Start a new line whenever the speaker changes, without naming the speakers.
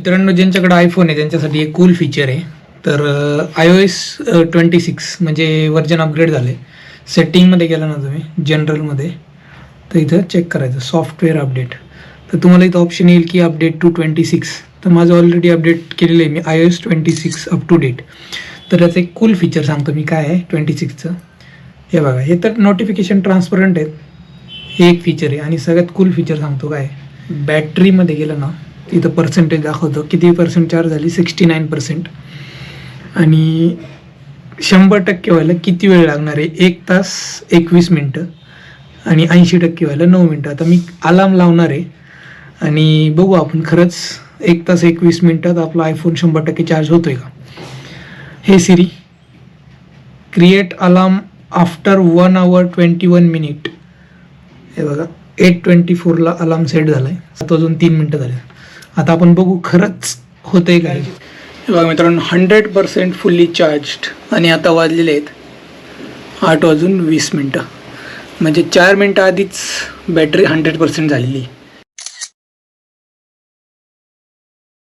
मित्रांनो, ज्यांच्याकडे आयफोन आहे त्यांच्यासाठी एक कूल फीचर आहे. तर iOS 26 म्हणजे व्हर्जन अपग्रेड झाले. सेटिंगमध्ये गेला ना तुम्ही जनरलमध्ये, तर इथं चेक करायचं सॉफ्टवेअर अपडेट. तर तुम्हाला इथं ऑप्शन येईल की अपडेट टू 26. तर माझं ऑलरेडी अपडेट केलेलं आहे मी iOS 26 अप टू डेट. तर याचं एक कूल फीचर सांगतो मी काय आहे 26चं. हे बघा, हे तर नोटिफिकेशन ट्रान्सपरंट आहेत, हे एक फीचर आहे. आणि सगळ्यात कूल फीचर सांगतो काय, बॅटरीमध्ये गेलं ना तिथं पर्सेंटेज दाखवतो किती पर्सेंट चार्ज झाली, 69%. आणि 100% व्हायला किती वेळ लागणार आहे, 1 तास 21 मिनटं. आणि 80% व्हायला 9 मिनटं. आता मी अलार्म लावणार आहे आणि बघू आपण खरंच 1 तास 21 मिनटात आपला आयफोन 100% चार्ज होतो आहे का. हे सिरी, create alarm after 1 hour 21 minute. हे बघा, 8:24 अलार्म सेट झाला आहे. आता अजून 3 मिनटं झाले. आता आपण बघू खरंच होतं आहे काय. हे बघा मित्रांनो, 100% फुल्ली चार्जड. आणि आता वाजलेले आहेत 8:20 म्हणजे 4 मिनटं आधीच बॅटरी 100% झालेली.